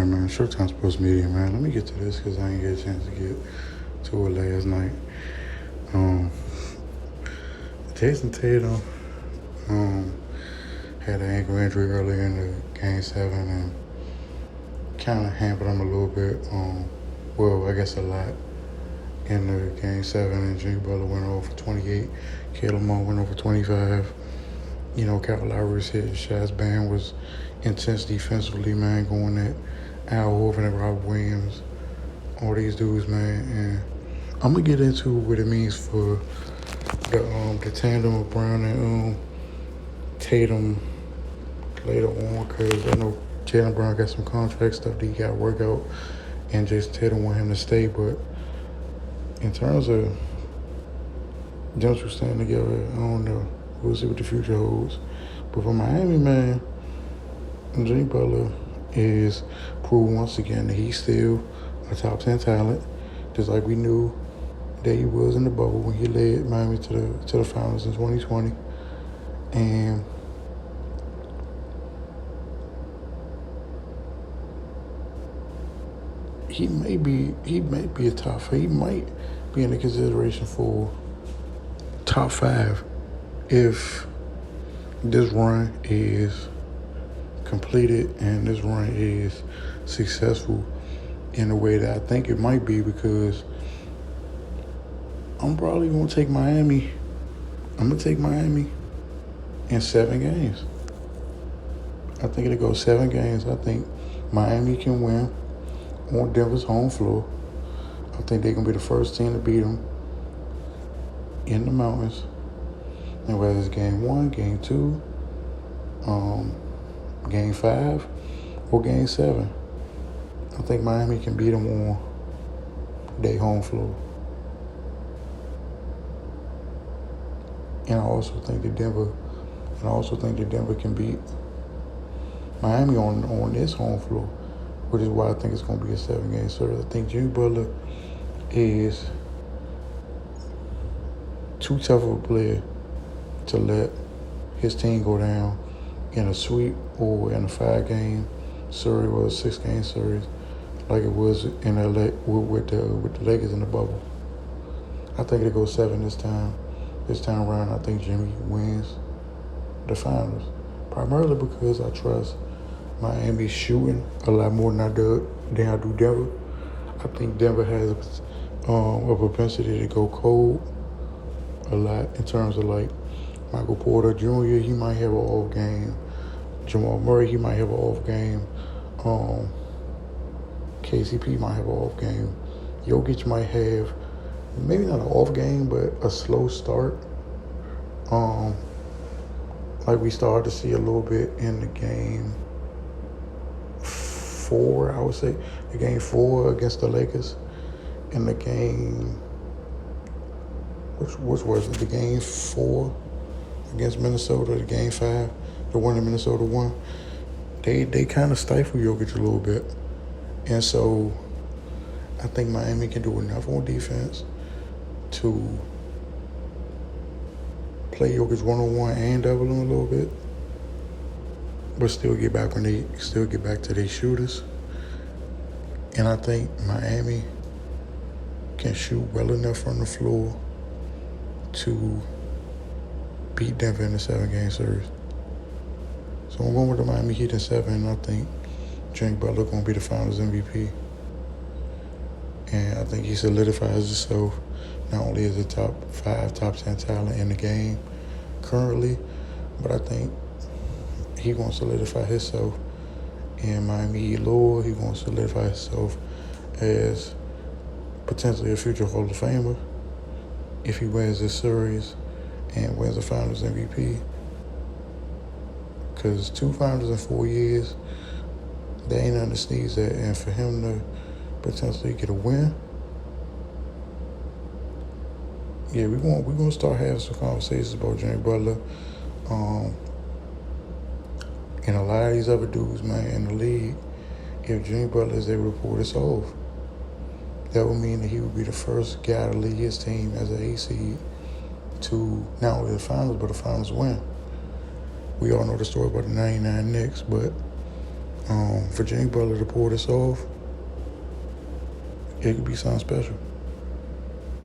right, man. Showtime Sports Media, man. Let me get to this because I didn't get a chance to get to it last night. Um, Jason Tatum had an ankle injury earlier in the Game 7 and kind of hampered him a little bit. Well, I guess a lot in the Game 7. And Jimmy Butler went over for 28. Caleb Moore went over 25. You know, Kyle Lowry's hit shots. Bam was intense defensively, man, going at Al Horford and Robert Williams. All these dudes, man. And I'm going to get into what it means for the tandem of Brown and Tatum later on, because I know Jaylen Brown got some contract stuff that he got to work out, and Jason Tatum want him to stay. But in terms of them two staying together, I don't know. We'll see what the future holds. But for Miami, man, Jimmy Butler is proved once again that he's still a top 10 talent, just like we knew that he was in the bubble when he led Miami to the finals in 2020. And he might be a top 5. He might be in the consideration for top 5 if this run is completed and this run is successful in the way that I think it might be, because I'm probably going to take Miami. I'm going to take Miami in 7 games. I think it'll go 7 games. I think Miami can win on Denver's home floor. I think they're going to be the first team to beat them in the mountains. And whether it's game 1, game 2, game 5, or game 7, I think Miami can beat them on their home floor. And I also think that Denver can beat Miami on this home floor, which is why I think it's going to be a 7-game series. I think Jimmy Butler is too tough of a player to let his team go down in a sweep or in a 5-game series or a 6-game series like it was in LA with the Lakers in the bubble. I think it'll go 7 this time. This time around, I think Jimmy wins the finals, primarily because I trust Miami shooting a lot more than I do Denver. I think Denver has a propensity to go cold a lot in terms of like Michael Porter Jr., he might have an off game. Jamal Murray, he might have an off game. KCP might have an off game. Jokic might have maybe not an off game, but a slow start. Like we started to see a little bit in the game 4, I would say. The game 4 against the Lakers. In the game, which was it? The game 4 against Minnesota, the game 5, the one that Minnesota won. They kind of stifle Jokic a little bit. And so I think Miami can do enough on defense to play Jokic one-on-one and double him a little bit, but still get back to their shooters. And I think Miami can shoot well enough from the floor to beat Denver in the 7-game series. So I'm going with the Miami Heat in 7, and I think Jimmy Butler going to be the Finals MVP. And I think he solidifies himself not only as a top 5, top 10 talent in the game currently, but I think he going to solidify himself in Miami Heat lore. He going to solidify himself as potentially a future Hall of Famer if he wins this series and wins the Finals MVP. Because 2 Finals in 4 years, that ain't nothing to sneeze at. And for him to potentially get a win, yeah, we're going to start having some conversations about Jimmy Butler. And a lot of these other dudes, man, in the league, if Jimmy Butler is able to pull this off, that would mean that he would be the first guy to lead his team as an 8 seed to not only the finals, but a finals win. We all know the story about the 99 Knicks, but For Jimmy Butler to pull this off, it could be something special.